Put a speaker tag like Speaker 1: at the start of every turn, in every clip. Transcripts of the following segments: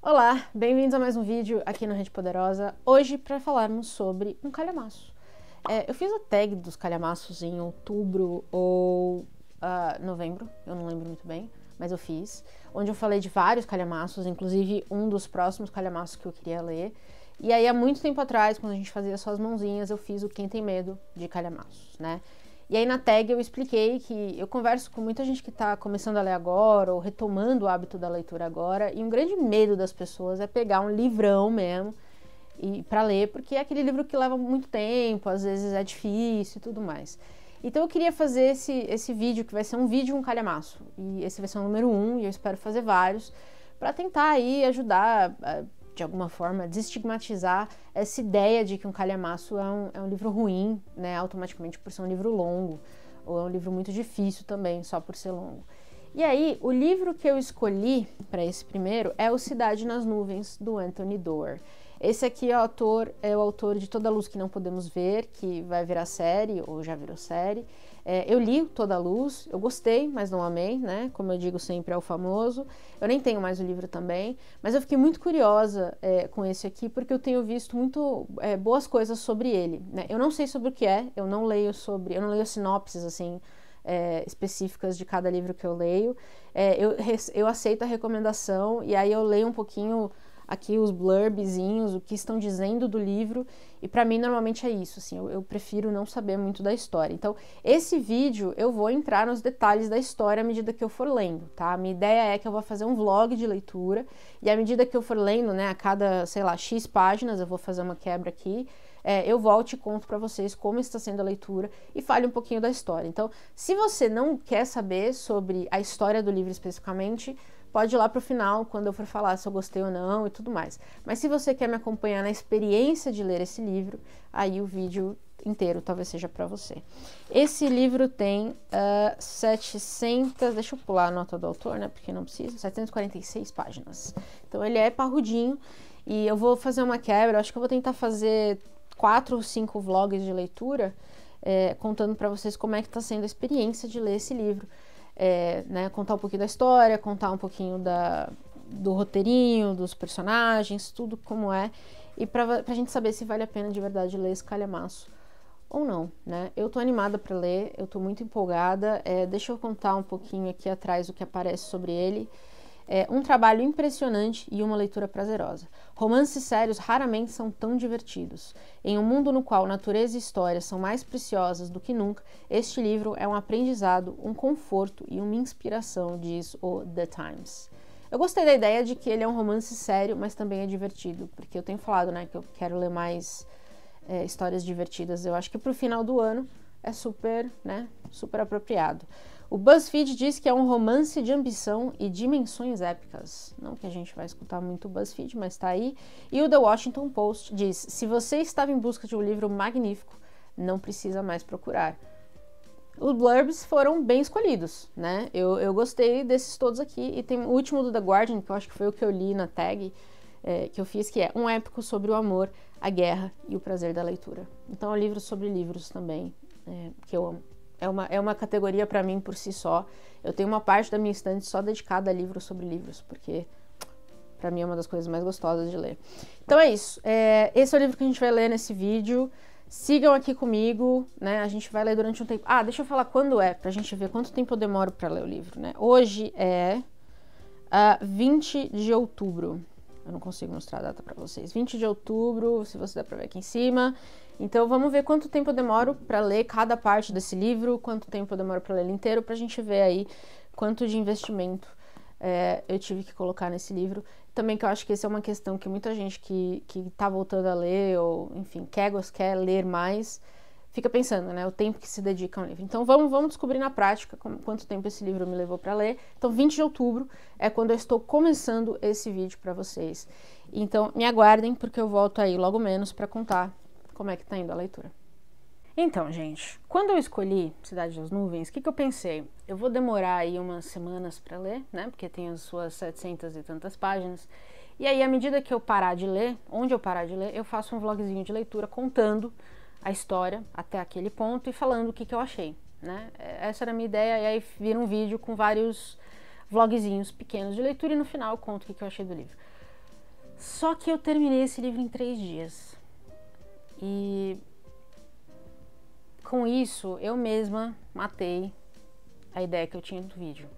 Speaker 1: Olá, bem-vindos a mais um vídeo aqui no Rede Poderosa. Hoje para falarmos sobre um calhamaço. Eu fiz a tag dos calhamaços em outubro ou novembro, eu não lembro muito bem, mas eu fiz, onde eu falei de vários calhamaços, inclusive um dos próximos calhamaços que eu queria ler. E aí há muito tempo atrás, quando a gente fazia só as mãozinhas, eu fiz o Quem Tem Medo de calhamaços, né? E aí na tag eu expliquei que eu converso com muita gente que está começando a ler agora ou retomando o hábito da leitura agora, e um grande medo das pessoas é pegar um livrão mesmo e para ler, porque é aquele livro que leva muito tempo, às vezes é difícil e tudo mais. Então eu queria fazer esse vídeo, que vai ser um vídeo um calhamaço, e esse vai ser o número 1, e eu espero fazer vários, para tentar aí ajudar de alguma forma, desestigmatizar essa ideia de que um calhamaço é um livro ruim, né, automaticamente por ser um livro longo, ou é um livro muito difícil também, só por ser longo. E aí, o livro que eu escolhi para esse primeiro é o Cidade nas Nuvens, do Anthony Doerr. Esse aqui é o autor de Toda a Luz que Não Podemos Ver, que vai virar série, ou já virou série. Eu li Toda a Luz, eu gostei, mas não amei, né? Como eu digo sempre, é o famoso. Eu nem tenho mais o livro também, mas eu fiquei muito curiosa com esse aqui, porque eu tenho visto muito boas coisas sobre ele, né? Eu não sei sobre o que é, eu não leio sinopses, assim, específicas de cada livro que eu leio. Eu aceito a recomendação, e aí eu leio um pouquinho aqui os blurbzinhos, o que estão dizendo do livro, e para mim normalmente é isso, assim, eu prefiro não saber muito da história. Então, esse vídeo eu vou entrar nos detalhes da história à medida que eu for lendo, tá? A minha ideia é que eu vou fazer um vlog de leitura, e à medida que eu for lendo, né, a cada, sei lá, X páginas, eu vou fazer uma quebra aqui, eu volto e conto para vocês como está sendo a leitura e fale um pouquinho da história. Então, se você não quer saber sobre a história do livro especificamente, pode ir lá pro final, quando eu for falar se eu gostei ou não e tudo mais. Mas se você quer me acompanhar na experiência de ler esse livro, aí o vídeo inteiro talvez seja para você. Esse livro tem 700... Deixa eu pular a nota do autor, né? Porque não precisa. 746 páginas. Então ele é parrudinho e eu vou fazer uma quebra. Acho que eu vou tentar fazer 4 ou 5 vlogs de leitura, contando para vocês como é que está sendo a experiência de ler esse livro. Né, contar um pouquinho da história, contar um pouquinho do roteirinho, dos personagens, tudo como é, e pra gente saber se vale a pena de verdade ler esse calhamaço ou não, né? Eu tô animada para ler, eu tô muito empolgada, deixa eu contar um pouquinho aqui atrás o que aparece sobre ele. Um trabalho impressionante e uma leitura prazerosa. Romances sérios raramente são tão divertidos. Em um mundo no qual natureza e história são mais preciosas do que nunca, este livro é um aprendizado, um conforto e uma inspiração, diz o The Times. Eu gostei da ideia de que ele é um romance sério, mas também é divertido, porque eu tenho falado, né, que eu quero ler mais histórias divertidas. Eu acho que pro final do ano é super, né, super apropriado. O BuzzFeed diz que é um romance de ambição e dimensões épicas. Não que a gente vai escutar muito o BuzzFeed, mas tá aí. E o The Washington Post diz: se você estava em busca de um livro magnífico, não precisa mais procurar. Os blurbs foram bem escolhidos, né? Eu gostei desses todos aqui. E tem o último do The Guardian, que eu acho que foi o que eu li na tag que eu fiz, que é um épico sobre o amor, a guerra e o prazer da leitura. Então é um livro sobre livros também, que eu amo. É uma categoria para mim por si só. Eu tenho uma parte da minha estante só dedicada a livros sobre livros, porque para mim é uma das coisas mais gostosas de ler. Então é isso. Esse é o livro que a gente vai ler nesse vídeo. Sigam aqui comigo, né? A gente vai ler durante um tempo. Deixa eu falar quando pra gente ver quanto tempo eu demoro para ler o livro, né? Hoje é 20 de outubro. Eu não consigo mostrar a data para vocês. 20 de outubro, se você dá para ver aqui em cima. Então vamos ver quanto tempo eu demoro para ler cada parte desse livro, quanto tempo eu demoro para ler ele inteiro, pra gente ver aí quanto de investimento eu tive que colocar nesse livro. Também que eu acho que essa é uma questão que muita gente que tá voltando a ler, ou enfim, quer ler mais, fica pensando, né, o tempo que se dedica a um livro. Então vamos descobrir na prática quanto tempo esse livro me levou para ler. Então 20 de outubro é quando eu estou começando esse vídeo para vocês. Então me aguardem, porque eu volto aí logo menos para contar como é que tá indo a leitura. Então, gente, quando eu escolhi Cidade das Nuvens, o que eu pensei? Eu vou demorar aí umas semanas para ler, né, porque tem as suas 700 e tantas páginas. E aí, à medida que eu parar de ler, onde eu parar de ler, eu faço um vlogzinho de leitura contando a história até aquele ponto e falando o que eu achei, né? Essa era a minha ideia, e aí vira um vídeo com vários vlogzinhos pequenos de leitura e no final eu conto o que eu achei do livro. Só que eu terminei esse livro em 3 dias. E com isso, eu mesma matei a ideia que eu tinha do vídeo.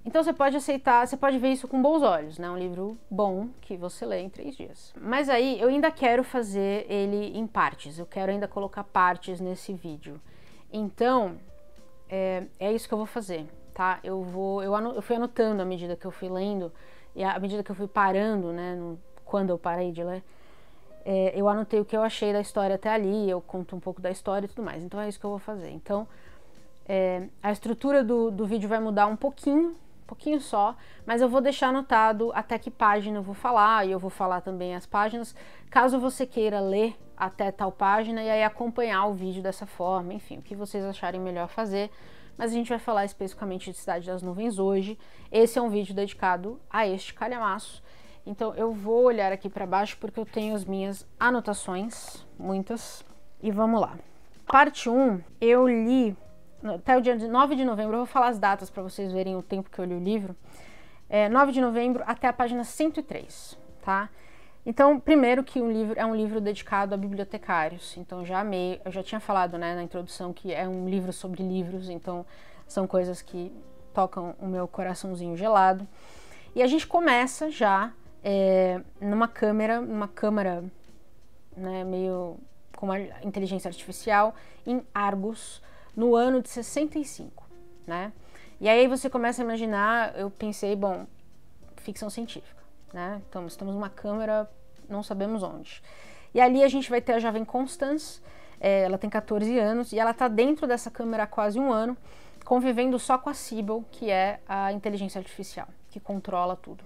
Speaker 1: Então você pode aceitar, você pode ver isso com bons olhos, né? Um livro bom que você lê em 3 dias. Mas aí eu ainda quero fazer ele em partes, eu quero ainda colocar partes nesse vídeo. Então, é isso que eu vou fazer, tá? Eu fui anotando à medida que eu fui lendo, e à medida que eu fui parando, né? Quando eu parei de ler, eu anotei o que eu achei da história até ali, eu conto um pouco da história e tudo mais. Então é isso que eu vou fazer. Então, a estrutura do vídeo vai mudar um pouquinho só, mas eu vou deixar anotado até que página eu vou falar, e eu vou falar também as páginas, caso você queira ler até tal página e aí acompanhar o vídeo dessa forma, enfim, o que vocês acharem melhor fazer. Mas a gente vai falar especificamente de Cidade das Nuvens hoje. Esse é um vídeo dedicado a este calhamaço. Então eu vou olhar aqui para baixo porque eu tenho as minhas anotações, muitas, e vamos lá. Parte 1, eu li até o dia 9 de novembro, eu vou falar as datas para vocês verem o tempo que eu li o livro. 9 de novembro até a página 103, tá? Então, primeiro que é um livro dedicado a bibliotecários. Então, eu já tinha falado, né, na introdução que é um livro sobre livros, então são coisas que tocam o meu coraçãozinho gelado. E a gente começa já numa câmera, né, meio com uma inteligência artificial em Argos, no ano de 65, né? E aí você começa a imaginar, eu pensei, bom, ficção científica, né? Então, estamos numa câmera, não sabemos onde. E ali a gente vai ter a jovem Constance, ela tem 14 anos, e ela tá dentro dessa câmera há quase um ano, convivendo só com a Sybil, que é a inteligência artificial, que controla tudo.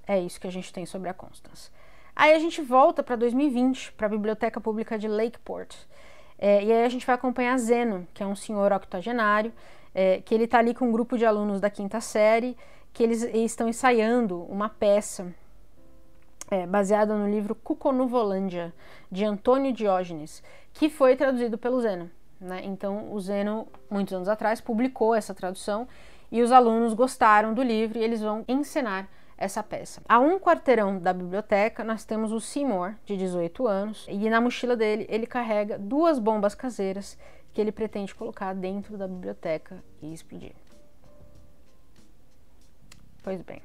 Speaker 1: É isso que a gente tem sobre a Constance. Aí a gente volta para 2020, para a Biblioteca Pública de Lakeport, e aí a gente vai acompanhar Zeno, que é um senhor octogenário, que ele está ali com um grupo de alunos da 5ª série, que eles estão ensaiando uma peça baseada no livro Cuconuvolândia, de Antônio Diógenes, que foi traduzido pelo Zeno, né? Então o Zeno, muitos anos atrás, publicou essa tradução e os alunos gostaram do livro e eles vão encenar essa peça. A um quarteirão da biblioteca, nós temos o Seymour, de 18 anos, e na mochila dele ele carrega 2 bombas caseiras que ele pretende colocar dentro da biblioteca e explodir. Pois bem,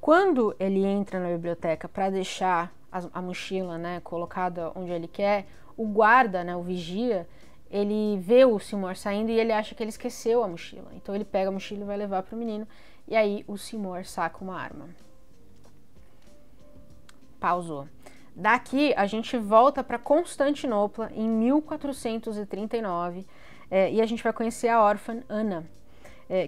Speaker 1: quando ele entra na biblioteca para deixar a mochila, né, colocada onde ele quer, o guarda, né, o vigia, ele vê o Seymour saindo e ele acha que ele esqueceu a mochila. Então ele pega a mochila e vai levar para o menino. E aí o Seymour saca uma arma. Pausou. Daqui a gente volta para Constantinopla em 1439 e a gente vai conhecer a órfã Ana,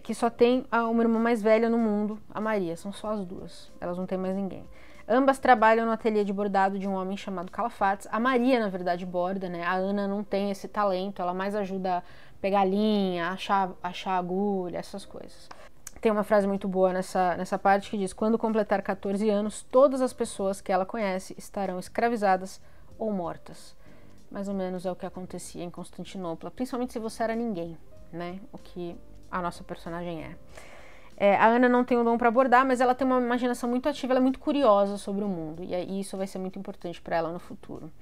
Speaker 1: que só tem uma irmã mais velha no mundo, a Maria. São só as duas, elas não têm mais ninguém. Ambas trabalham no ateliê de bordado de um homem chamado Calafates. A Maria, na verdade, borda, né? A Ana não tem esse talento, ela mais ajuda a pegar linha, achar agulha, essas coisas. Tem uma frase muito boa nessa parte que diz: quando completar 14 anos, todas as pessoas que ela conhece estarão escravizadas ou mortas. Mais ou menos é o que acontecia em Constantinopla, principalmente se você era ninguém, né? O que a nossa personagem é. A Ana não tem um dom para bordar, mas ela tem uma imaginação muito ativa, ela é muito curiosa sobre o mundo, e isso vai ser muito importante para ela no futuro.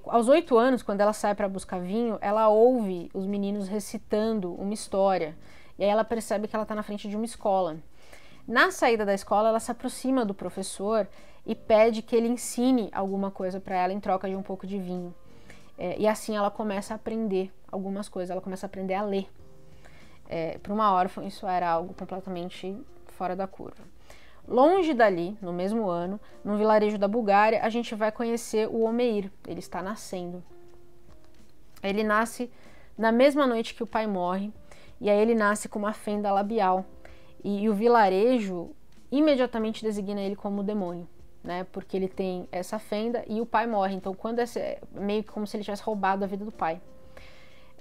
Speaker 1: Aos 8 anos, quando ela sai para buscar vinho, ela ouve os meninos recitando uma história. E aí ela percebe que ela está na frente de uma escola. Na saída da escola, ela se aproxima do professor e pede que ele ensine alguma coisa para ela em troca de um pouco de vinho. E assim ela começa a aprender algumas coisas, ela começa a aprender a ler. Para uma órfã, isso era algo completamente fora da curva. Longe dali, no mesmo ano, num vilarejo da Bulgária, a gente vai conhecer o Omeir. Ele está nascendo. Ele nasce na mesma noite que o pai morre. E aí ele nasce com uma fenda labial. E o vilarejo imediatamente designa ele como demônio, né? Porque ele tem essa fenda e o pai morre. Então, meio que como se ele tivesse roubado a vida do pai.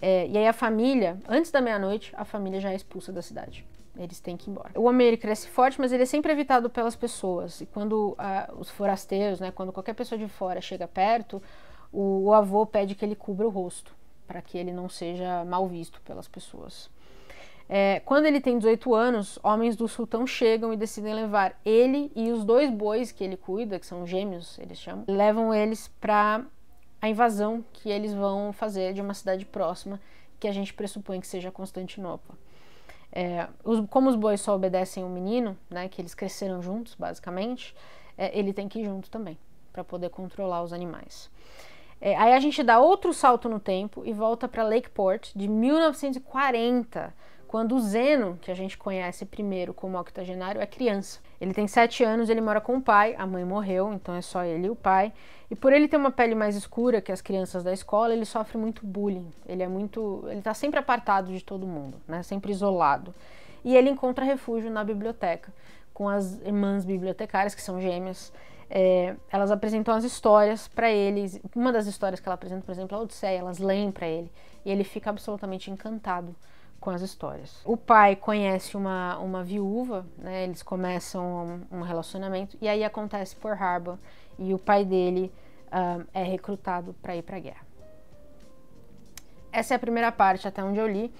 Speaker 1: E aí a família, antes da meia-noite, a família já é expulsa da cidade. Eles têm que ir embora. O homem, ele cresce forte, mas ele é sempre evitado pelas pessoas. E quando os forasteiros, né? Quando qualquer pessoa de fora chega perto, o avô pede que ele cubra o rosto, para que ele não seja mal visto pelas pessoas. Quando ele tem 18 anos, homens do sultão chegam e decidem levar ele e os 2 bois que ele cuida, que são gêmeos, eles chamam, levam eles para a invasão que eles vão fazer de uma cidade próxima, que a gente pressupõe que seja Constantinopla. Como os bois só obedecem o menino, né, que eles cresceram juntos, basicamente, ele tem que ir junto também, para poder controlar os animais. Aí a gente dá outro salto no tempo e volta para Lakeport, de 1940, quando o Zeno, que a gente conhece primeiro como octogenário, é criança. Ele tem 7 anos, ele mora com o pai, a mãe morreu, então é só ele e o pai. E por ele ter uma pele mais escura que as crianças da escola, ele sofre muito bullying. Ele tá sempre apartado de todo mundo, né? Sempre isolado. E ele encontra refúgio na biblioteca, com as irmãs bibliotecárias, que são gêmeas. Elas apresentam as histórias para eles. Uma das histórias que ela apresenta, por exemplo, é a Odisseia, elas leem para ele. E ele fica absolutamente encantado com as histórias. O pai conhece uma viúva, né? Eles começam um relacionamento e aí acontece Pearl Harbor e o pai dele é recrutado para ir para a guerra. Essa é a primeira parte, até onde eu li.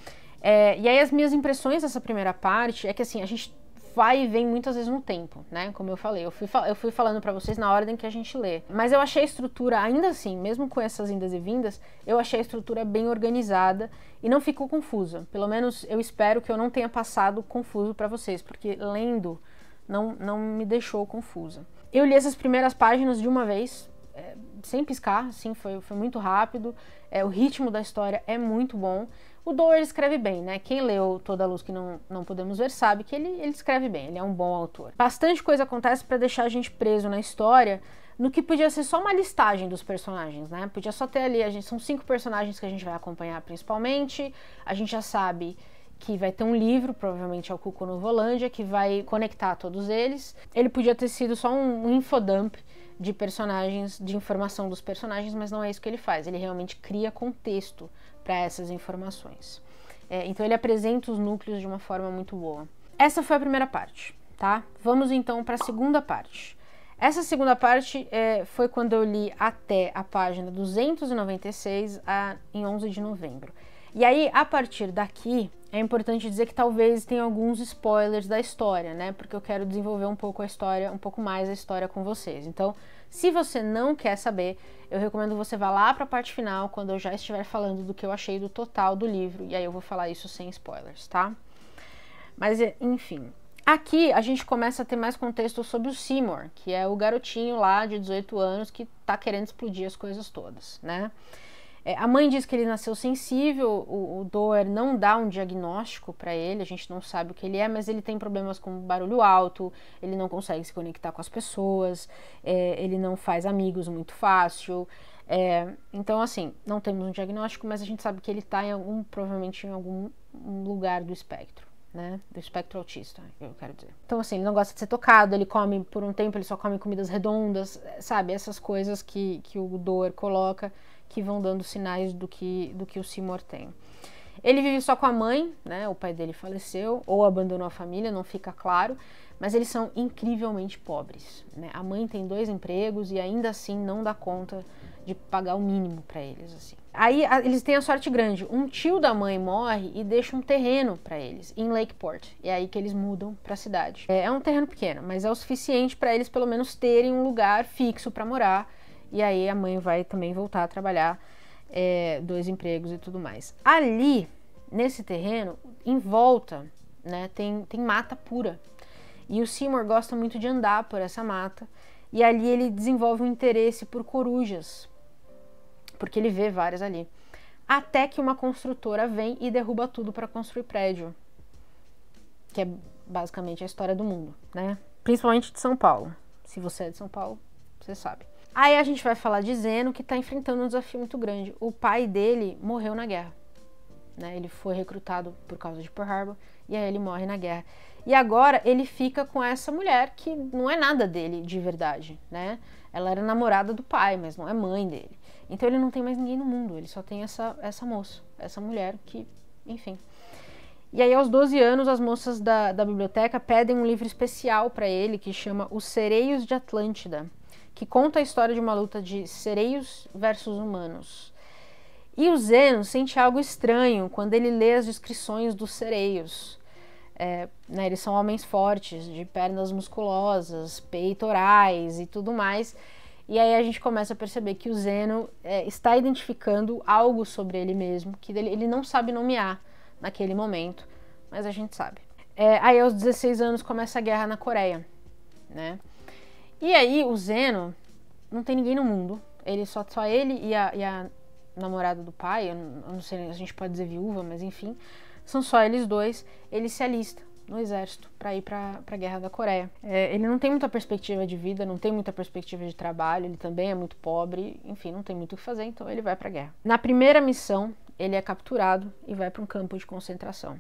Speaker 1: E aí as minhas impressões dessa primeira parte é que assim, a gente vai e vem muitas vezes no tempo, né? Como eu falei, eu fui falando pra vocês na ordem que a gente lê. Mas eu achei a estrutura, ainda assim, mesmo com essas indas e vindas, eu achei a estrutura bem organizada e não ficou confusa. Pelo menos eu espero que eu não tenha passado confuso pra vocês, porque lendo não me deixou confusa. Eu li essas primeiras páginas de uma vez, sem piscar, assim, foi muito rápido. O ritmo da história é muito bom. O Doerr escreve bem, né? Quem leu Toda a Luz que não Podemos Ver sabe que ele escreve bem, ele é um bom autor. Bastante coisa acontece para deixar a gente preso na história, no que podia ser só uma listagem dos personagens, né? Podia só ter ali, são 5 personagens que a gente vai acompanhar principalmente, a gente já sabe que vai ter um livro, provavelmente é o Cuco no Volândia, que vai conectar todos eles. Ele podia ter sido só um infodump de personagens, de informação dos personagens, mas não é isso que ele faz, ele realmente cria contexto para essas informações. Então ele apresenta os núcleos de uma forma muito boa. Essa foi a primeira parte, tá? Vamos então para a segunda parte. Essa segunda parte foi quando eu li até a página 296 em 11 de novembro. E aí, a partir daqui, é importante dizer que talvez tenha alguns spoilers da história, né? Porque eu quero desenvolver um pouco mais a história com vocês. Então, se você não quer saber, eu recomendo você vá lá para a parte final, quando eu já estiver falando do que eu achei do total do livro, e aí eu vou falar isso sem spoilers, tá? Mas, enfim, aqui a gente começa a ter mais contexto sobre o Seymour, que é o garotinho lá de 18 anos que tá querendo explodir as coisas todas, né? A mãe diz que ele nasceu sensível, o Doerr não dá um diagnóstico para ele, a gente não sabe o que ele é, mas ele tem problemas com barulho alto, ele não consegue se conectar com as pessoas, ele não faz amigos muito fácil. Então, assim, não temos um diagnóstico, mas a gente sabe que ele está provavelmente em algum lugar do espectro, né? Do espectro autista, eu quero dizer. Então, assim, ele não gosta de ser tocado, ele come, por um tempo, ele só come comidas redondas, sabe? Essas coisas que o Doerr coloca, que vão dando sinais do que o Seymour tem. Ele vive só com a mãe, né? O pai dele faleceu, ou abandonou a família, não fica claro, mas eles são incrivelmente pobres, né? A mãe tem 2 empregos e ainda assim não dá conta de pagar o mínimo para eles, assim. Aí eles têm a sorte grande, um tio da mãe morre e deixa um terreno para eles, em Lakeport, e é aí que eles mudam para a cidade. É um terreno pequeno, mas é o suficiente para eles pelo menos terem um lugar fixo para morar. E aí a mãe vai também voltar a trabalhar, 2 empregos e tudo mais. Ali, nesse terreno, em volta, né, tem mata pura. E o Seymour gosta muito de andar por essa mata. E ali ele desenvolve um interesse por corujas, porque ele vê várias ali. Até que uma construtora vem e derruba tudo para construir prédio. Que é basicamente a história do mundo, né? Principalmente de São Paulo. Se você é de São Paulo, você sabe. Aí a gente vai falar de Zeno, que está enfrentando um desafio muito grande. O pai dele morreu na guerra, né? Ele foi recrutado por causa de Pearl Harbor e aí ele morre na guerra. E agora ele fica com essa mulher que não é nada dele de verdade, né? Ela era namorada do pai, mas não é mãe dele. Então ele não tem mais ninguém no mundo, ele só tem essa moça, essa mulher que, enfim. E aí aos 12 anos as moças da biblioteca pedem um livro especial para ele que chama Os Sereios de Atlântida, que conta a história de uma luta de sereios versus humanos. E o Zeno sente algo estranho quando ele lê as descrições dos sereios. Né, eles são homens fortes, de pernas musculosas, peitorais e tudo mais. E aí a gente começa a perceber que o Zeno está identificando algo sobre ele mesmo, que ele não sabe nomear naquele momento, mas a gente sabe. Aí aos 16 anos começa a guerra na Coreia, né? E aí o Zeno não tem ninguém no mundo, só ele e a namorada do pai, eu não sei, a gente pode dizer viúva, mas enfim, são só eles dois. Ele se alista no exército para ir para a guerra da Coreia. Ele não tem muita perspectiva de vida, não tem muita perspectiva de trabalho, ele também é muito pobre, enfim, não tem muito o que fazer, então ele vai para a guerra. Na primeira missão, ele é capturado e vai para um campo de concentração.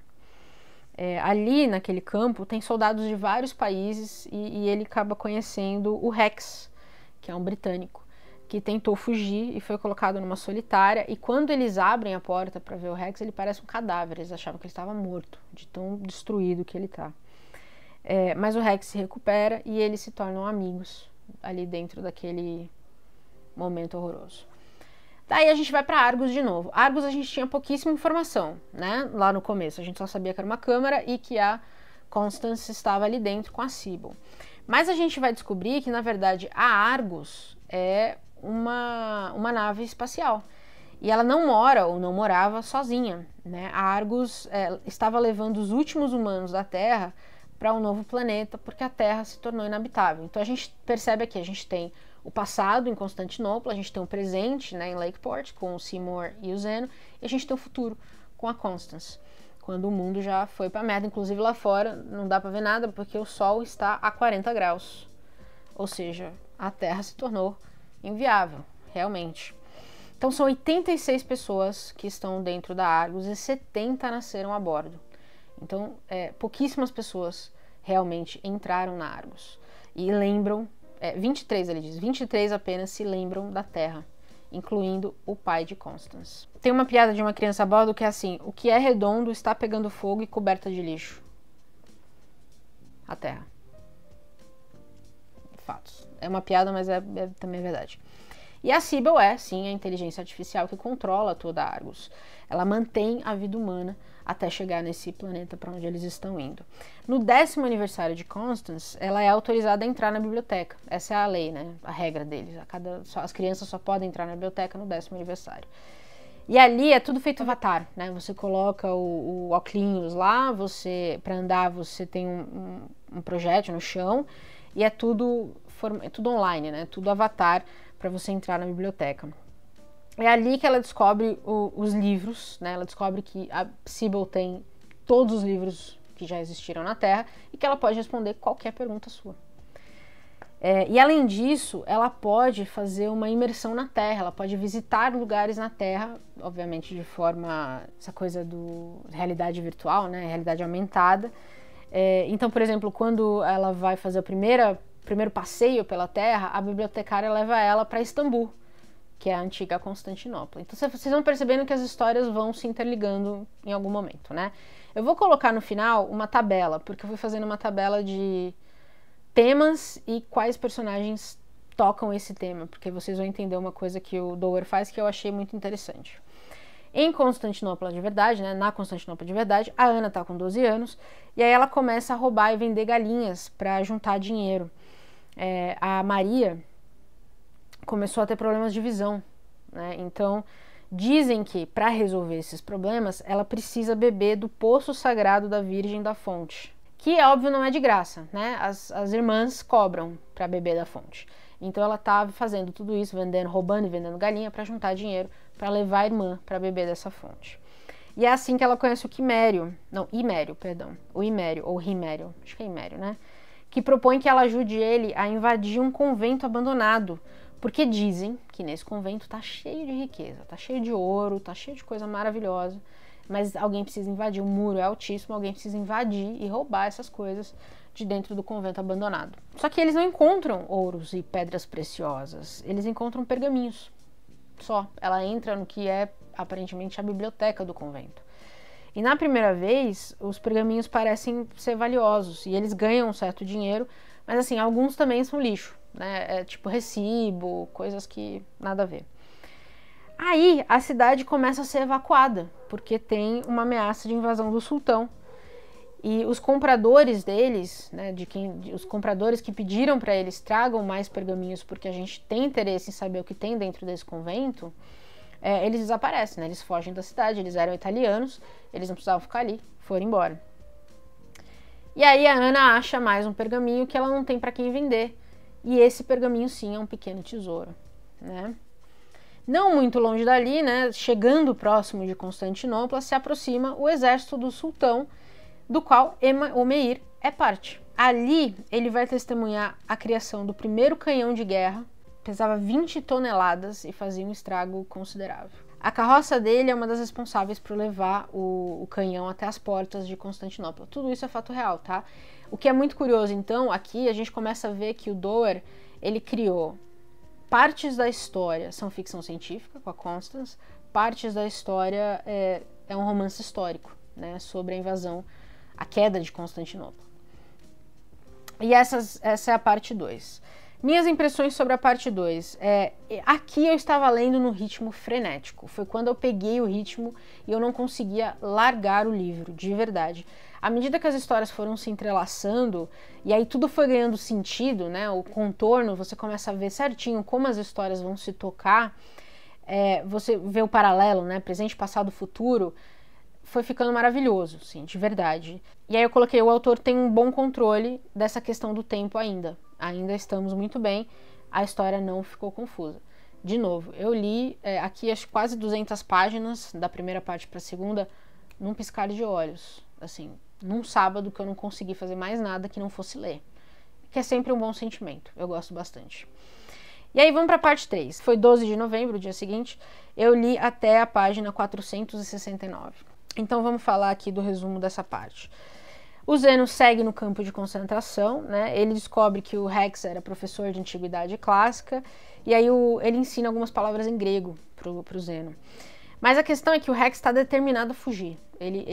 Speaker 1: Ali naquele campo tem soldados de vários países e ele acaba conhecendo o Rex, que é um britânico, que tentou fugir e foi colocado numa solitária, e quando eles abrem a porta para ver o Rex, ele parece um cadáver, eles achavam que ele estava morto, de tão destruído que ele está. Mas o Rex se recupera e eles se tornam amigos ali dentro daquele momento horroroso. Daí a gente vai para Argos de novo. Argos a gente tinha pouquíssima informação, né? Lá no começo, a gente só sabia que era uma câmara e que a Constance estava ali dentro com a Sybil. Mas a gente vai descobrir que, na verdade, a Argos é uma nave espacial. E ela não mora ou não morava sozinha, né? A Argos estava levando os últimos humanos da Terra para um novo planeta, porque a Terra se tornou inabitável. Então a gente percebe aqui, a gente tem o passado em Constantinopla, a gente tem o presente, né, em Lakeport, com o Seymour e o Zeno, e a gente tem o futuro com a Constance, quando o mundo já foi pra merda. Inclusive lá fora não dá pra ver nada, porque o Sol está a 40 graus. Ou seja, a Terra se tornou inviável, realmente. Então são 86 pessoas que estão dentro da Argos e 70 nasceram a bordo. Então pouquíssimas pessoas realmente entraram na Argos. E lembram, 23 ele diz, 23 apenas se lembram da Terra, incluindo o pai de Constance. Tem uma piada de uma criança a bordo que é assim: o que é redondo está pegando fogo e coberta de lixo. A Terra. Fatos. É uma piada, mas também é verdade. E a Sybil sim, a inteligência artificial que controla toda a Argos. Ela mantém a vida humana até chegar nesse planeta para onde eles estão indo. No 10º aniversário de Constance, ela é autorizada a entrar na biblioteca. Essa é a lei, né? A regra deles. As crianças só podem entrar na biblioteca no 10º aniversário. E ali é tudo feito avatar, né? Você coloca o óculos lá, para andar você tem um projétil no chão, e é tudo online, né? Tudo avatar para você entrar na biblioteca. É ali que ela descobre os livros, né? Ela descobre que a Sybil tem todos os livros que já existiram na Terra e que ela pode responder qualquer pergunta sua. E além disso, ela pode fazer uma imersão na Terra, ela pode visitar lugares na Terra, obviamente de forma, essa coisa do realidade virtual, né? Realidade aumentada. Então, por exemplo, quando ela vai fazer o primeiro passeio pela Terra, a bibliotecária leva ela para Istambul, que é a antiga Constantinopla. Então vocês vão percebendo que as histórias vão se interligando em algum momento, né? Eu vou colocar no final uma tabela, porque eu fui fazendo uma tabela de temas e quais personagens tocam esse tema, porque vocês vão entender uma coisa que o Dower faz que eu achei muito interessante. Em Constantinopla de verdade, né, na Constantinopla de verdade, a Ana tá com 12 anos e aí ela começa a roubar e vender galinhas para juntar dinheiro. A Maria começou a ter problemas de visão, né? Então dizem que para resolver esses problemas ela precisa beber do poço sagrado da Virgem da Fonte, que óbvio não é de graça, né? As irmãs cobram para beber da fonte. Então ela tá fazendo tudo isso, roubando e vendendo galinha para juntar dinheiro para levar a irmã para beber dessa fonte. E é assim que ela conhece o Himério, ou Rimério, acho que é Himério, né? Que propõe que ela ajude ele a invadir um convento abandonado, porque dizem que nesse convento tá cheio de riqueza, tá cheio de ouro, tá cheio de coisa maravilhosa, mas alguém precisa invadir, o muro é altíssimo, alguém precisa invadir e roubar essas coisas de dentro do convento abandonado. Só que eles não encontram ouros e pedras preciosas, eles encontram pergaminhos. Só. Ela entra no que é aparentemente a biblioteca do convento. E na primeira vez, os pergaminhos parecem ser valiosos e eles ganham um certo dinheiro, mas assim, alguns também são lixo, né? Tipo recibo, coisas que nada a ver. Aí a cidade começa a ser evacuada, porque tem uma ameaça de invasão do sultão. E os compradores deles, né, os compradores que pediram para eles tragam mais pergaminhos porque a gente tem interesse em saber o que tem dentro desse convento, eles desaparecem, né, eles fogem da cidade, eles eram italianos, eles não precisavam ficar ali, foram embora. E aí a Ana acha mais um pergaminho que ela não tem para quem vender, e esse pergaminho sim é um pequeno tesouro, né? Não muito longe dali, né, chegando próximo de Constantinopla, se aproxima o exército do sultão, do qual Omeir é parte. Ali ele vai testemunhar a criação do primeiro canhão de guerra, pesava 20 toneladas e fazia um estrago considerável. A carroça dele é uma das responsáveis por levar o canhão até as portas de Constantinopla. Tudo isso é fato real, tá? O que é muito curioso, então, aqui a gente começa a ver que o Doer, ele criou partes da história, são ficção científica, com a Constance, partes da história é um romance histórico, né, sobre a invasão, a queda de Constantinopla. E essa é a parte 2. Minhas impressões sobre a parte 2. Aqui eu estava lendo no ritmo frenético. Foi quando eu peguei o ritmo e eu não conseguia largar o livro, de verdade. À medida que as histórias foram se entrelaçando, e aí tudo foi ganhando sentido, né? O contorno, você começa a ver certinho como as histórias vão se tocar. Você vê o paralelo, né? Presente, passado, futuro. Foi ficando maravilhoso, sim, de verdade. E aí eu coloquei, o autor tem um bom controle dessa questão do tempo ainda. Ainda estamos muito bem, a história não ficou confusa. De novo, eu li aqui as quase 200 páginas, da primeira parte para a segunda, num piscar de olhos. Assim, num sábado que eu não consegui fazer mais nada que não fosse ler. Que é sempre um bom sentimento, eu gosto bastante. E aí vamos para a parte 3. Foi 12 de novembro, o dia seguinte, eu li até a página 469. Então vamos falar aqui do resumo dessa parte. O Zeno segue no campo de concentração, né? Ele descobre que o Rex era professor de antiguidade clássica, e aí ele ensina algumas palavras em grego pro Zeno. Mas a questão é que o Rex está determinado a fugir. Ele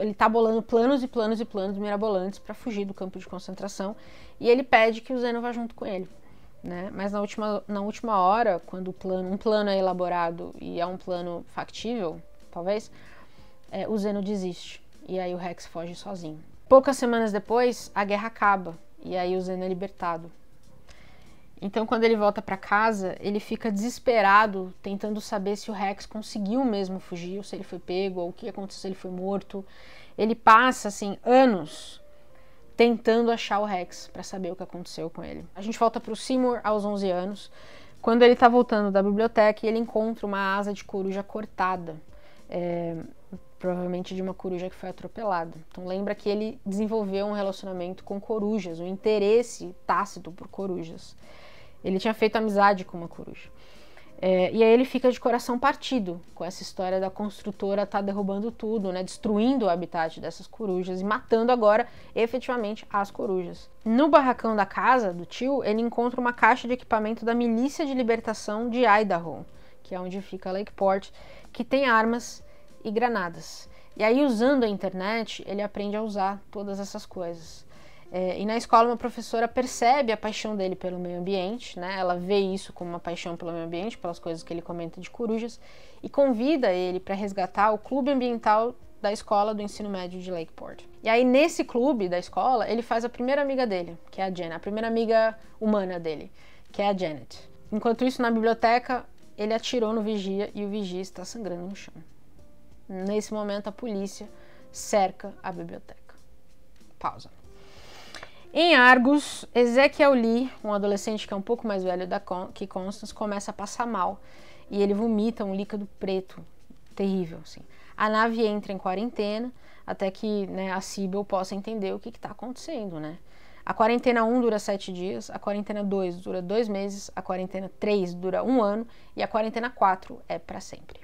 Speaker 1: está bolando planos e planos e planos mirabolantes para fugir do campo de concentração, e ele pede que o Zeno vá junto com ele, né? Mas na última hora, quando um plano é elaborado e é um plano factível, talvez, o Zeno desiste, e aí o Rex foge sozinho. Poucas semanas depois, a guerra acaba, e aí o Zeno é libertado. Então, quando ele volta para casa, ele fica desesperado, tentando saber se o Rex conseguiu mesmo fugir, ou se ele foi pego, ou o que aconteceu, se ele foi morto. Ele passa, assim, anos tentando achar o Rex, para saber o que aconteceu com ele. A gente volta pro Seymour aos 11 anos, quando ele tá voltando da biblioteca, e ele encontra uma asa de coruja cortada. Provavelmente de uma coruja que foi atropelada. Então lembra que ele desenvolveu um relacionamento com corujas, um interesse tácito por corujas. Ele tinha feito amizade com uma coruja. E aí ele fica de coração partido com essa história da construtora tá derrubando tudo, né, destruindo o habitat dessas corujas e matando agora efetivamente as corujas. No barracão da casa do tio, ele encontra uma caixa de equipamento da Milícia de Libertação de Idaho, que é onde fica Lakeport, que tem armas e granadas. E aí, usando a internet, ele aprende a usar todas essas coisas. E na escola, uma professora percebe a paixão dele pelo meio ambiente, né? Ela vê isso como uma paixão pelo meio ambiente, pelas coisas que ele comenta de corujas, e convida ele para resgatar o clube ambiental da escola do ensino médio de Lakeport. E aí, nesse clube da escola, ele faz a primeira amiga dele, que é a Janet, a primeira amiga humana dele, que é a Janet. Enquanto isso, na biblioteca, ele atirou no vigia e o vigia está sangrando no chão. Nesse momento, a polícia cerca a biblioteca. Pausa. Em Argos, Ezekiel Lee, um adolescente que é um pouco mais velho que Constance, começa a passar mal e ele vomita um líquido preto, terrível, assim. A nave entra em quarentena até que, né, a Sybil possa entender o que está acontecendo, né? A quarentena 1 dura 7 dias, a quarentena 2 dura 2 meses, a quarentena 3 dura 1 ano e a quarentena 4 é para sempre.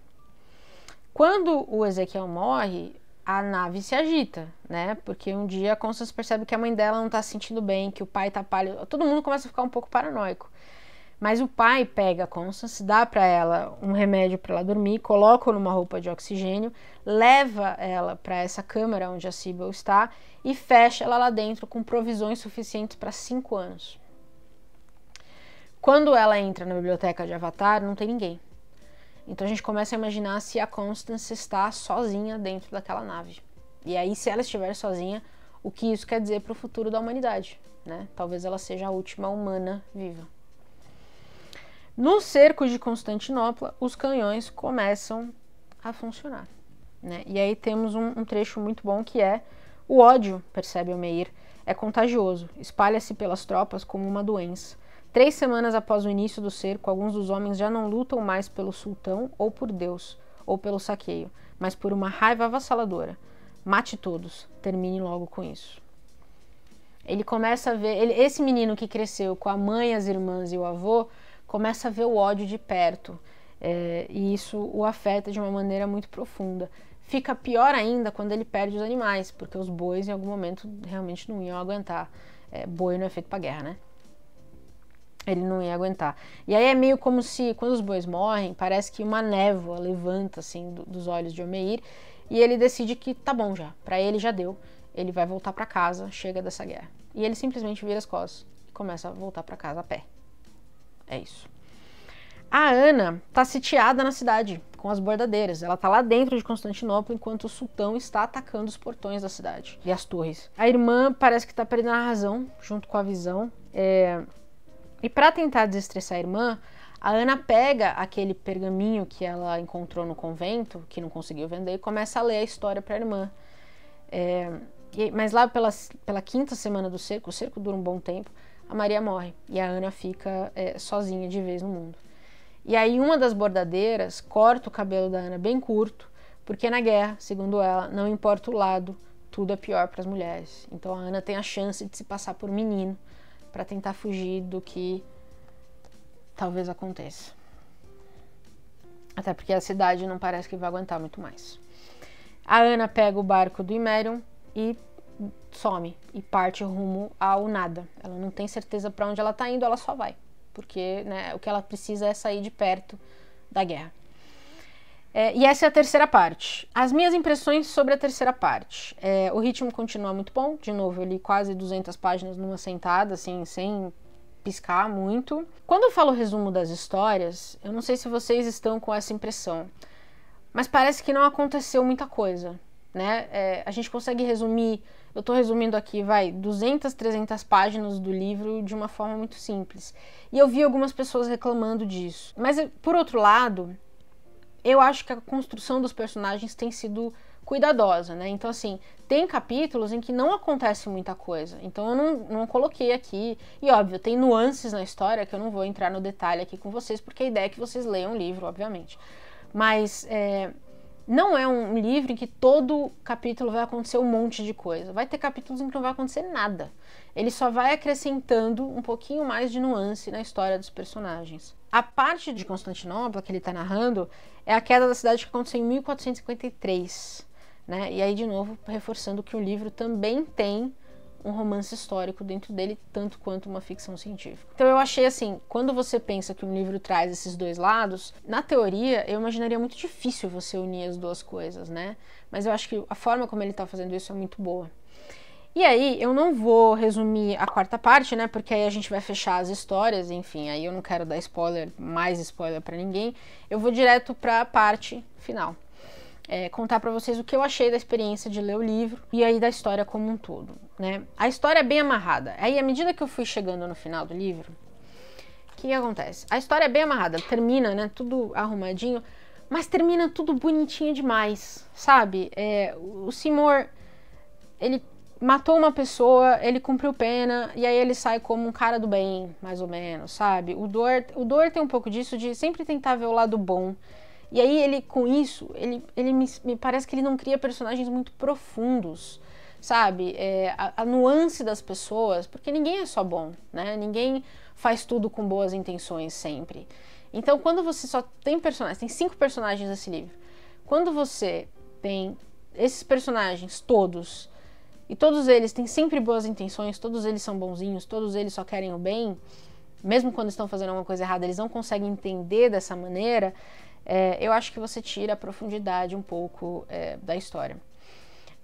Speaker 1: Quando o Ezekiel morre, a nave se agita, né? Porque um dia a Constance percebe que a mãe dela não tá se sentindo bem, que o pai tá pálido. Todo mundo começa a ficar um pouco paranoico. Mas o pai pega a Constance, dá para ela um remédio para ela dormir, coloca numa roupa de oxigênio, leva ela para essa câmara onde a Sybil está e fecha ela lá dentro com provisões suficientes para 5 anos. Quando ela entra na biblioteca de Avatar, não tem ninguém. Então a gente começa a imaginar se a Constance está sozinha dentro daquela nave. E aí, se ela estiver sozinha, o que isso quer dizer para o futuro da humanidade, né? Talvez ela seja a última humana viva. No cerco de Constantinopla, os canhões começam a funcionar, né? E aí temos um trecho muito bom que é: o ódio, percebe Omeir, é contagioso, espalha-se pelas tropas como uma doença. 3 semanas após o início do cerco, alguns dos homens já não lutam mais pelo sultão ou por Deus, ou pelo saqueio, mas por uma raiva avassaladora. Mate todos, termine logo com isso. Ele começa a ver, esse menino que cresceu com a mãe, as irmãs e o avô, começa a ver o ódio de perto, e isso o afeta de uma maneira muito profunda. Fica pior ainda quando ele perde os animais, porque os bois em algum momento realmente não iam aguentar. Boi não é feito para guerra, né? Ele não ia aguentar. E aí é meio como se, quando os bois morrem, parece que uma névoa levanta assim dos olhos de Omeir, e ele decide que tá bom já, pra ele já deu, ele vai voltar pra casa, chega dessa guerra. E ele simplesmente vira as costas e começa a voltar pra casa a pé. É isso. A Ana tá sitiada na cidade, com as bordadeiras. Ela tá lá dentro de Constantinopla, enquanto o sultão está atacando os portões da cidade e as torres. A irmã parece que tá perdendo a razão, junto com a visão. E para tentar desestressar a irmã, a Ana pega aquele pergaminho que ela encontrou no convento, que não conseguiu vender, e começa a ler a história para a irmã. Mas lá pela 5ª semana do cerco, o cerco dura um bom tempo, a Maria morre e a Ana fica sozinha de vez no mundo. E aí uma das bordadeiras corta o cabelo da Ana bem curto, porque na guerra, segundo ela, não importa o lado, tudo é pior para as mulheres. Então a Ana tem a chance de se passar por menino para tentar fugir do que talvez aconteça. Até porque a cidade não parece que vai aguentar muito mais. A Ana pega o barco do Himerium e some e parte rumo ao nada. Ela não tem certeza para onde ela está indo, ela só vai. Porque, né, o que ela precisa é sair de perto da guerra. E essa é a terceira parte. As minhas impressões sobre a terceira parte. O ritmo continua muito bom. De novo, eu li quase 200 páginas numa sentada, assim, sem piscar muito. Quando eu falo resumo das histórias, eu não sei se vocês estão com essa impressão, mas parece que não aconteceu muita coisa, né? A gente consegue resumir, eu tô resumindo aqui, 200, 300 páginas do livro de uma forma muito simples. E eu vi algumas pessoas reclamando disso. Mas, por outro lado, eu acho que a construção dos personagens tem sido cuidadosa, né? Então, assim, tem capítulos em que não acontece muita coisa. Então, eu não coloquei aqui. E, óbvio, tem nuances na história que eu não vou entrar no detalhe aqui com vocês, porque a ideia é que vocês leiam o livro, obviamente. Mas não é um livro em que todo capítulo vai acontecer um monte de coisa. Vai ter capítulos em que não vai acontecer nada. Ele só vai acrescentando um pouquinho mais de nuance na história dos personagens. A parte de Constantinopla que ele está narrando é a queda da cidade que aconteceu em 1453. Né? E aí, de novo, reforçando que o livro também tem um romance histórico dentro dele, tanto quanto uma ficção científica. Então eu achei assim, quando você pensa que um livro traz esses dois lados, na teoria eu imaginaria muito difícil você unir as duas coisas, né? Mas eu acho que a forma como ele tá fazendo isso é muito boa. E aí, eu não vou resumir a quarta parte, né? Porque aí a gente vai fechar as histórias, enfim, aí eu não quero dar mais spoiler pra ninguém. Eu vou direto pra parte final. Contar pra vocês o que eu achei da experiência de ler o livro e aí da história como um todo, né? A história é bem amarrada. Aí, à medida que eu fui chegando no final do livro, o que acontece? A história é bem amarrada, termina, né? Tudo arrumadinho, mas termina tudo bonitinho demais, sabe? O Seymour, ele matou uma pessoa, ele cumpriu pena, e aí ele sai como um cara do bem, mais ou menos, sabe? O Dor tem um pouco disso, de sempre tentar ver o lado bom. E aí ele, com isso, ele me parece que ele não cria personagens muito profundos, sabe? A nuance das pessoas, porque ninguém é só bom, né? Ninguém faz tudo com boas intenções sempre. Então, quando você só tem personagens, tem 5 personagens nesse livro, quando você tem esses personagens todos, e todos eles têm sempre boas intenções, todos eles são bonzinhos, todos eles só querem o bem, mesmo quando estão fazendo alguma coisa errada, eles não conseguem entender dessa maneira, eu acho que você tira a profundidade um pouco da história.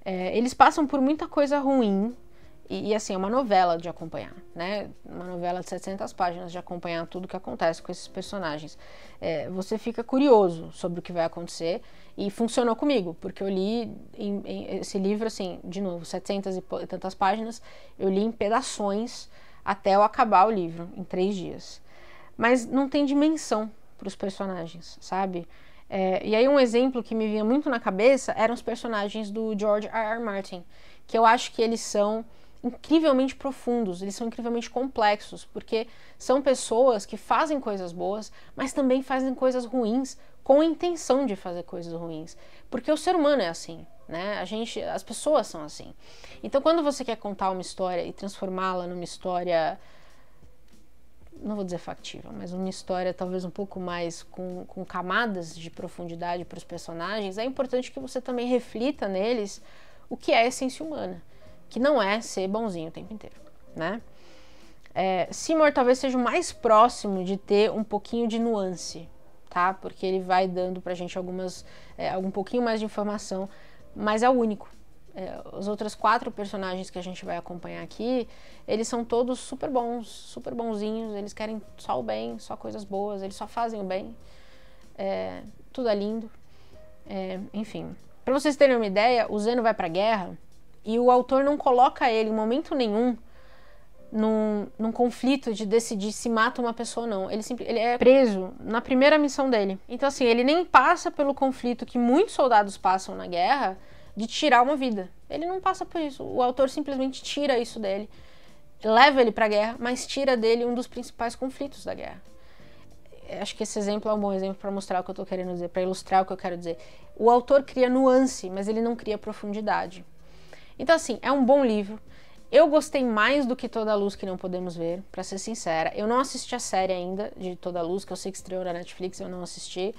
Speaker 1: Eles passam por muita coisa ruim E assim, é uma novela de acompanhar, né? Uma novela de 700 páginas de acompanhar tudo que acontece com esses personagens. Você fica curioso sobre o que vai acontecer e funcionou comigo, porque eu li esse livro, assim, de novo, 700 e tantas páginas, eu li em pedaços até eu acabar o livro, em 3 dias. Mas não tem dimensão para os personagens, sabe? E aí um exemplo que me vinha muito na cabeça eram os personagens do George R.R. Martin, que eu acho que eles são incrivelmente profundos, eles são incrivelmente complexos, porque são pessoas que fazem coisas boas, mas também fazem coisas ruins com a intenção de fazer coisas ruins, porque o ser humano é assim, né? As pessoas são assim. Então, quando você quer contar uma história e transformá-la numa história, não vou dizer factível, mas uma história talvez um pouco mais com camadas de profundidade para os personagens, é importante que você também reflita neles o que é a essência humana, que não é ser bonzinho o tempo inteiro, né? Seymour talvez seja o mais próximo de ter um pouquinho de nuance, tá? Porque ele vai dando pra gente um pouquinho mais de informação, mas é o único. Os outros 4 personagens que a gente vai acompanhar aqui, eles são todos super bons, super bonzinhos, eles querem só o bem, só coisas boas, eles só fazem o bem, tudo é lindo, enfim. Pra vocês terem uma ideia, o Zeno vai pra guerra e o autor não coloca ele em momento nenhum num conflito de decidir se mata uma pessoa ou não. Ele é preso na primeira missão dele. Então, assim, ele nem passa pelo conflito que muitos soldados passam na guerra de tirar uma vida. Ele não passa por isso. O autor simplesmente tira isso dele, leva ele pra guerra, mas tira dele um dos principais conflitos da guerra. Acho que esse exemplo é um bom exemplo para mostrar o que eu tô querendo dizer, para ilustrar o que eu quero dizer. O autor cria nuance, mas ele não cria profundidade. Então, assim, é um bom livro. Eu gostei mais do que Toda a Luz que Não Podemos Ver, pra ser sincera. Eu não assisti a série ainda de Toda a Luz, que eu sei que estreou na Netflix, eu não assisti.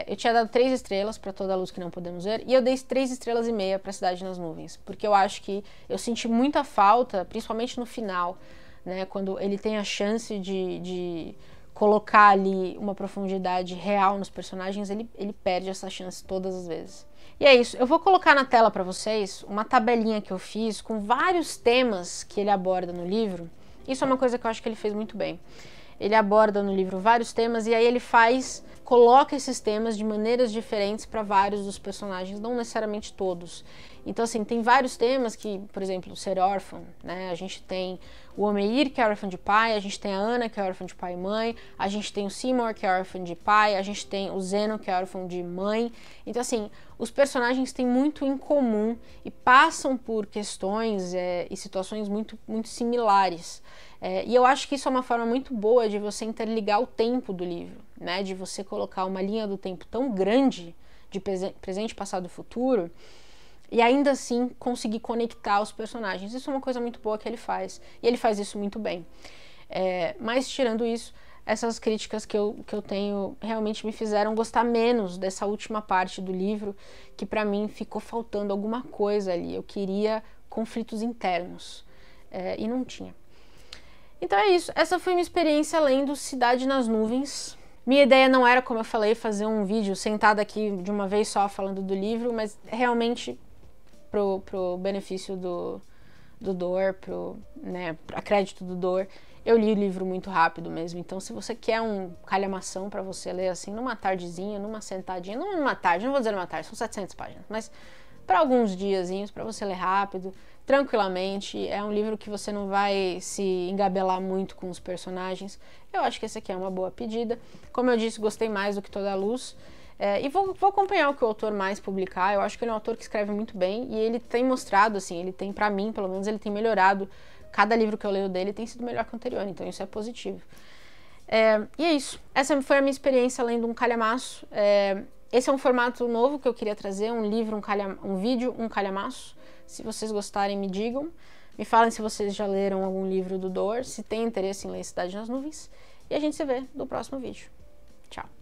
Speaker 1: Eu tinha dado 3 estrelas pra Toda a Luz que Não Podemos Ver, e eu dei 3,5 estrelas pra Cidade nas Nuvens, porque eu acho que eu senti muita falta, principalmente no final, né, quando ele tem a chance de colocar ali uma profundidade real nos personagens, ele perde essa chance todas as vezes. E é isso, eu vou colocar na tela para vocês uma tabelinha que eu fiz com vários temas que ele aborda no livro. Isso é uma coisa que eu acho que ele fez muito bem. Ele aborda no livro vários temas e aí ele coloca esses temas de maneiras diferentes para vários dos personagens, não necessariamente todos. Então, assim, tem vários temas que, por exemplo, ser órfão, né? A gente tem o Omeir, que é órfão de pai, a gente tem a Ana, que é órfã de pai e mãe, a gente tem o Seymour, que é órfão de pai, a gente tem o Zeno, que é órfão de mãe. Então, assim, os personagens têm muito em comum e passam por questões e situações muito, muito similares. E eu acho que isso é uma forma muito boa de você interligar o tempo do livro, né? De você colocar uma linha do tempo tão grande de presente, passado e futuro, e ainda assim conseguir conectar os personagens. Isso é uma coisa muito boa que ele faz, e ele faz isso muito bem. Mas tirando isso, essas críticas que eu tenho realmente me fizeram gostar menos dessa última parte do livro, que pra mim ficou faltando alguma coisa ali. Eu queria conflitos internos, e não tinha. Então é isso, essa foi minha experiência lendo Cidade nas Nuvens. Minha ideia não era, como eu falei, fazer um vídeo sentada aqui de uma vez só falando do livro, mas realmente pro benefício do Dor, a crédito do Dor, eu li o livro muito rápido mesmo. Então, se você quer um calhamação para você ler assim, numa tardezinha, numa sentadinha, não numa tarde, não vou dizer numa tarde, são 700 páginas, mas para alguns diazinhos, para você ler rápido, tranquilamente. É um livro que você não vai se engabelar muito com os personagens. Eu acho que esse aqui é uma boa pedida. Como eu disse, gostei mais do que Toda a Luz. E vou acompanhar o que o autor mais publicar. Eu acho que ele é um autor que escreve muito bem e ele tem mostrado, assim, ele tem, pra mim, pelo menos, ele tem melhorado. Cada livro que eu leio dele tem sido melhor que o anterior, então isso é positivo. E é isso. Essa foi a minha experiência lendo um calhamaço. Esse é um formato novo que eu queria trazer, um livro, um vídeo, um calhamaço. Se vocês gostarem, me digam. Me falem se vocês já leram algum livro do Dor, se tem interesse em ler Cidade nas Nuvens. E a gente se vê no próximo vídeo. Tchau!